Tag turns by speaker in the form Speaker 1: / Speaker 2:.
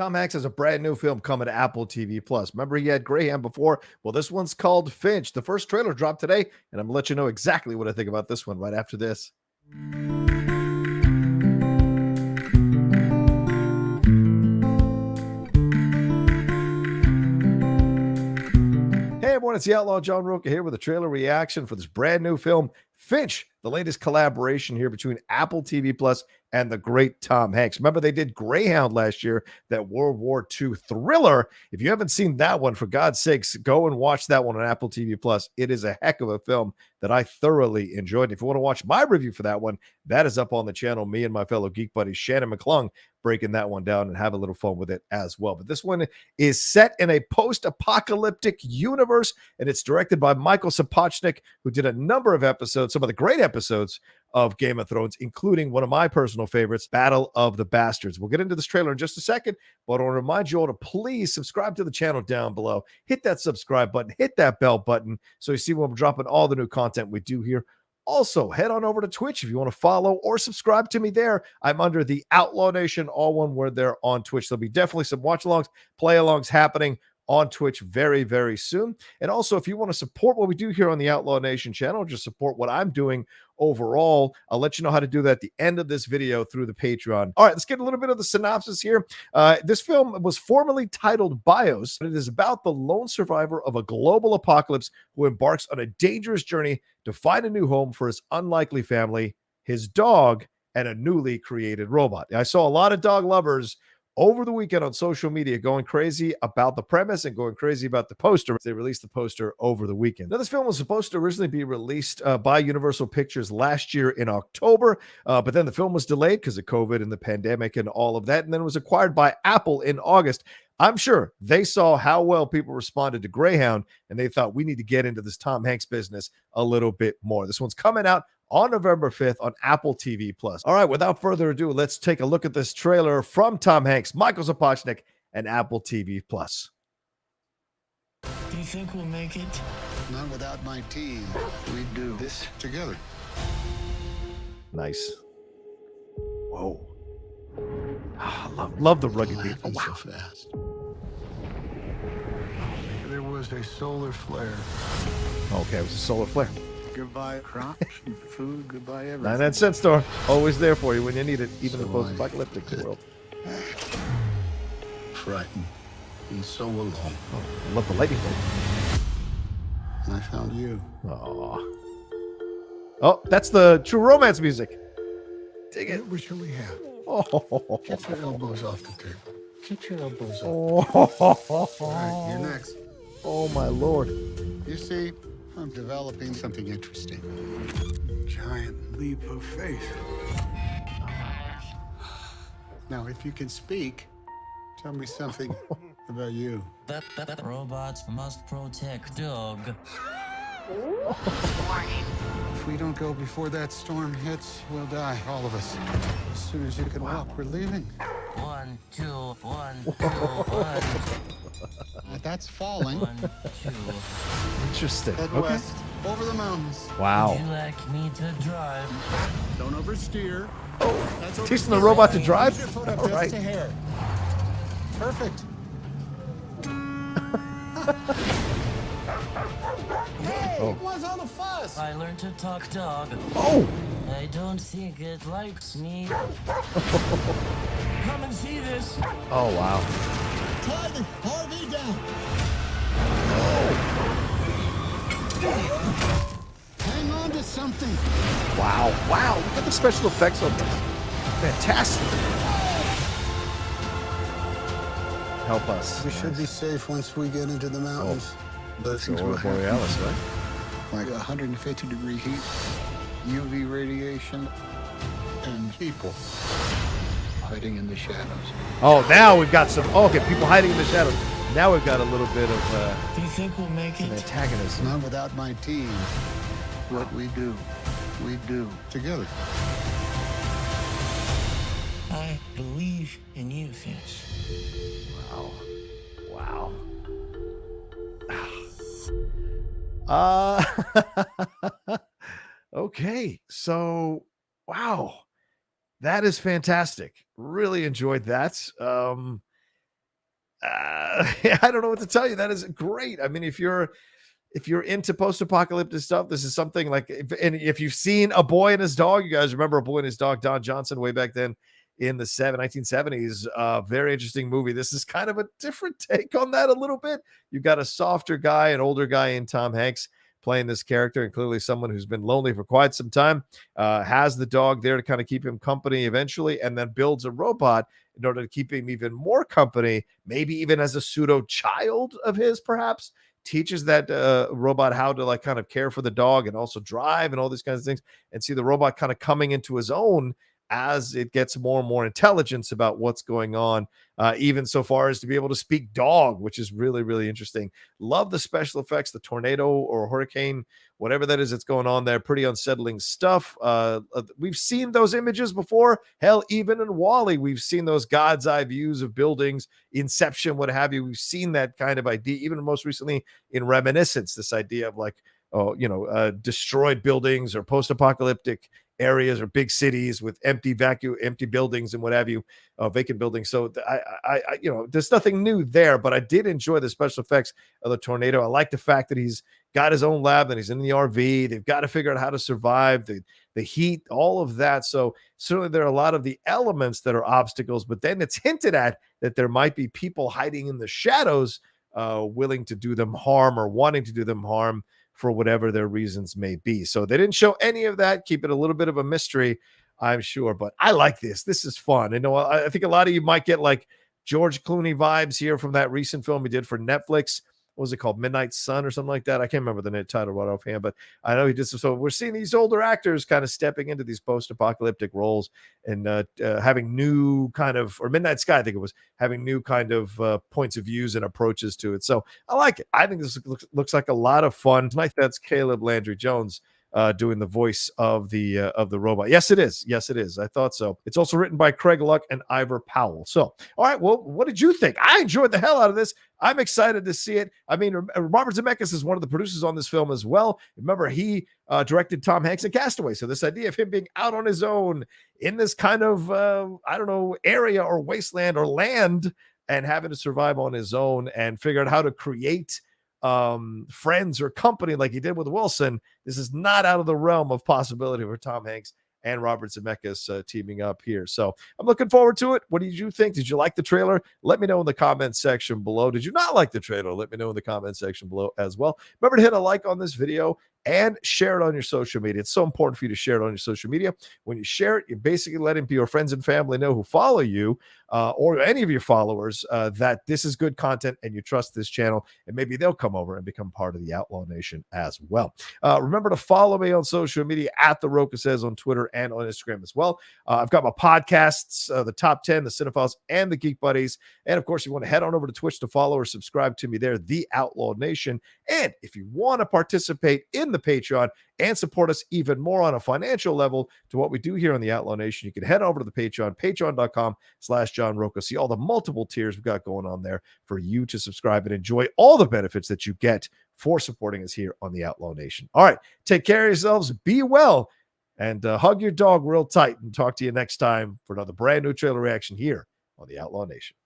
Speaker 1: Tom Hanks has a brand new film coming to Apple TV Plus. Remember, he had Greyhound before? Well, this one's called Finch. The first trailer dropped today, and I'm going to let you know exactly what I think about this one right after this. Hey everyone, it's the Outlaw John Rocha here with a trailer reaction for this brand new film, Finch, the latest collaboration here between Apple TV Plus and the great Tom Hanks. Remember, they did Greyhound last year, that World War II thriller. If you haven't seen that one, for God's sakes, go and watch that one on Apple TV Plus. It is a heck of a film that I thoroughly enjoyed. If you want to watch my review for that one, that is up on the channel. Me and my fellow geek buddy Shannon McClung breaking that one down and have a little fun with it as well. But this one is set in a post-apocalyptic universe, and it's directed by Michael Sapochnik, who did a number of episodes, some of the great episodes of Game of Thrones, including one of my personal favorites, Battle of the Bastards. We'll get into this trailer in just a second, but I want to remind you all to please subscribe to the channel down below. Hit that subscribe button, hit that bell button, so you see when we're dropping all the new content we do here. Also, head on over to Twitch if you want to follow or subscribe to me there. I'm under the Outlaw Nation, all one word there on Twitch. There'll be definitely some watch-alongs, play-alongs happening on Twitch very, very soon. And also, if you want to support what we do here on the Outlaw Nation channel, just support what I'm doing overall, I'll let you know how to do that at the end of this video through the Patreon. All right, let's get a little bit of the synopsis here. This film was formerly titled BIOS, but it is about the lone survivor of a global apocalypse who embarks on a dangerous journey to find a new home for his unlikely family, his dog, and a newly created robot. I saw a lot of dog lovers over the weekend on social media going crazy about the premise and going crazy about the poster. They released the poster over the weekend. Now, this film was supposed to originally be released by Universal Pictures last year in October, but then the film was delayed because of COVID and the pandemic and all of that, and then it was acquired by Apple in August. I'm sure they saw how well people responded to Greyhound, and they thought, we need to get into this Tom Hanks business a little bit more. This one's coming out on November 5th on Apple TV Plus. All right, without further ado, let's take a look at this trailer from Tom Hanks, Michael Sapochnik, and Apple TV Plus.
Speaker 2: Do you think we'll make it?
Speaker 3: Not without my team. We do this together.
Speaker 1: Nice. Whoa. Oh, love the rugged beat. Oh, wow.
Speaker 3: So fast. There was a solar flare.
Speaker 1: Okay, it was a solar flare.
Speaker 3: Goodbye crops and food. Goodbye everything.
Speaker 1: 99-cent store, always there for you when you need it, even in the post-apocalyptic world.
Speaker 3: Frightened and so alone.
Speaker 1: Oh, I love the lightning bolt.
Speaker 3: And I found you.
Speaker 1: Aww. Oh, that's the True Romance music. Dig it.
Speaker 3: We surely have.
Speaker 1: Oh.
Speaker 3: Get your elbows off the table. Get your elbows up.
Speaker 1: Oh.
Speaker 3: All right, you're next.
Speaker 1: Oh, my Lord.
Speaker 3: You see, I'm developing something interesting. Giant leap of faith. Now, if you can speak, tell me something about you.
Speaker 2: That robots must protect dog.
Speaker 3: If we don't go before that storm hits, we'll die, all of us. As soon as you can walk, we're leaving.
Speaker 2: 1, 2, 1, 2, 1.
Speaker 3: That's falling.
Speaker 2: 1, 2.
Speaker 1: Interesting.
Speaker 3: Head
Speaker 1: Okay.
Speaker 3: west, over the mountains.
Speaker 1: Wow.
Speaker 2: Would you like me to drive?
Speaker 3: Don't oversteer.
Speaker 1: Oh, teaching the robot to drive?
Speaker 3: Use your foot up
Speaker 1: All
Speaker 3: just
Speaker 1: right.
Speaker 3: a hair. Perfect. Hey,
Speaker 1: Oh.
Speaker 3: what's all the fuss?
Speaker 2: I learned to talk dog.
Speaker 1: Oh.
Speaker 2: I don't think it likes me. Come and see this.
Speaker 1: Oh, wow.
Speaker 3: Tie the RV down. Hang on to something.
Speaker 1: Wow. Wow. Look at the special effects on this. Fantastic. Help us.
Speaker 3: We should be safe once we get into the mountains. Those things will
Speaker 1: Aurora
Speaker 3: happen.
Speaker 1: Borealis, right?
Speaker 3: Like 150-degree heat, UV radiation, and people hiding in the shadows.
Speaker 1: Oh, now we've got some. Oh, okay, people hiding in the shadows. Now we've got a little bit of
Speaker 2: Do you think we'll make
Speaker 1: an
Speaker 2: it?
Speaker 1: antagonism.
Speaker 3: Not without my team. What we do together.
Speaker 2: I believe in you, Finch.
Speaker 1: Wow. Wow. Okay. So, wow. That is fantastic. Really enjoyed that. I don't know what to tell you. That is great. I mean, if you're into post-apocalyptic stuff, this is something like and if you've seen A Boy and His Dog, you guys remember A Boy and His Dog, Don Johnson, way back then in the 1970s. Very interesting movie. This is kind of a different take on that a little bit. You've got a softer guy, an older guy in Tom Hanks playing this character, and clearly someone who's been lonely for quite some time, has the dog there to kind of keep him company eventually, and then builds a robot in order to keep him even more company, maybe even as a pseudo child of his, perhaps teaches that robot how to like kind of care for the dog and also drive and all these kinds of things, and see the robot kind of coming into his own as it gets more and more intelligence about what's going on, even so far as to be able to speak dog, which is really, really interesting. Love the special effects, the tornado or hurricane, whatever that is that's going on there. Pretty unsettling stuff. We've seen those images before. Hell, even in Wall-E, we've seen those God's eye views of buildings, Inception, what have you. We've seen that kind of idea, even most recently in Reminiscence, this idea of like, destroyed buildings or post-apocalyptic areas or big cities with empty buildings and what have you, vacant buildings. So there's nothing new there, but I did enjoy the special effects of the tornado. I like the fact that he's got his own lab and he's in the RV. They've got to figure out how to survive the heat, all of that. So certainly there are a lot of the elements that are obstacles, but then it's hinted at that there might be people hiding in the shadows, willing to do them harm or wanting to do them harm for whatever their reasons may be. So they didn't show any of that. Keep it a little bit of a mystery, I'm sure. But I like this. This is fun. I think a lot of you might get like George Clooney vibes here from that recent film he did for Netflix. What was it called? Midnight Sun or something like that. I can't remember the title right offhand, but I know he did some. So we're seeing these older actors kind of stepping into these post-apocalyptic roles and having new kind of, or Midnight Sky, I think it was, having new kind of points of views and approaches to it. So I like it. I think this looks like a lot of fun. Tonight, that's Caleb Landry Jones doing the voice of the robot. Yes, it is. Yes, it is. I thought so. It's also written by Craig Luck and Ivor Powell. So, all right. Well, what did you think? I enjoyed the hell out of this. I'm excited to see it. I mean, Robert Zemeckis is one of the producers on this film as well. Remember, he directed Tom Hanks in Castaway. So this idea of him being out on his own in this kind of, area or wasteland or land and having to survive on his own and figure out how to create friends or company like he did with Wilson. This is not out of the realm of possibility for Tom Hanks and Robert Zemeckis teaming up here. So I'm looking forward to it. What did you think? Did you like the trailer? Let me know in the comment section below. Did you not like the trailer? Let me know in the comment section below as well. Remember to hit a like on this video and share it on your social media. It's so important for you to share it on your social media. When you share it, you're basically letting your friends and family know who follow you or any of your followers that this is good content and you trust this channel, and maybe they'll come over and become part of the Outlaw Nation as well. Remember to follow me on social media at The Rocha Says on Twitter and on Instagram as well. I've got my podcasts, the Top 10, the Cinephiles, and the Geek Buddies. And of course, you want to head on over to Twitch to follow or subscribe to me there, The Outlaw Nation. And if you want to participate in the Patreon and support us even more on a financial level to what we do here on the Outlaw Nation, you can head over to the Patreon, patreon.com/John Rocha. See all the multiple tiers we've got going on there for you to subscribe and enjoy all the benefits that you get for supporting us here on the Outlaw Nation. All right, take care of yourselves, be well, and hug your dog real tight, and talk to you next time for another brand new trailer reaction here on the Outlaw Nation.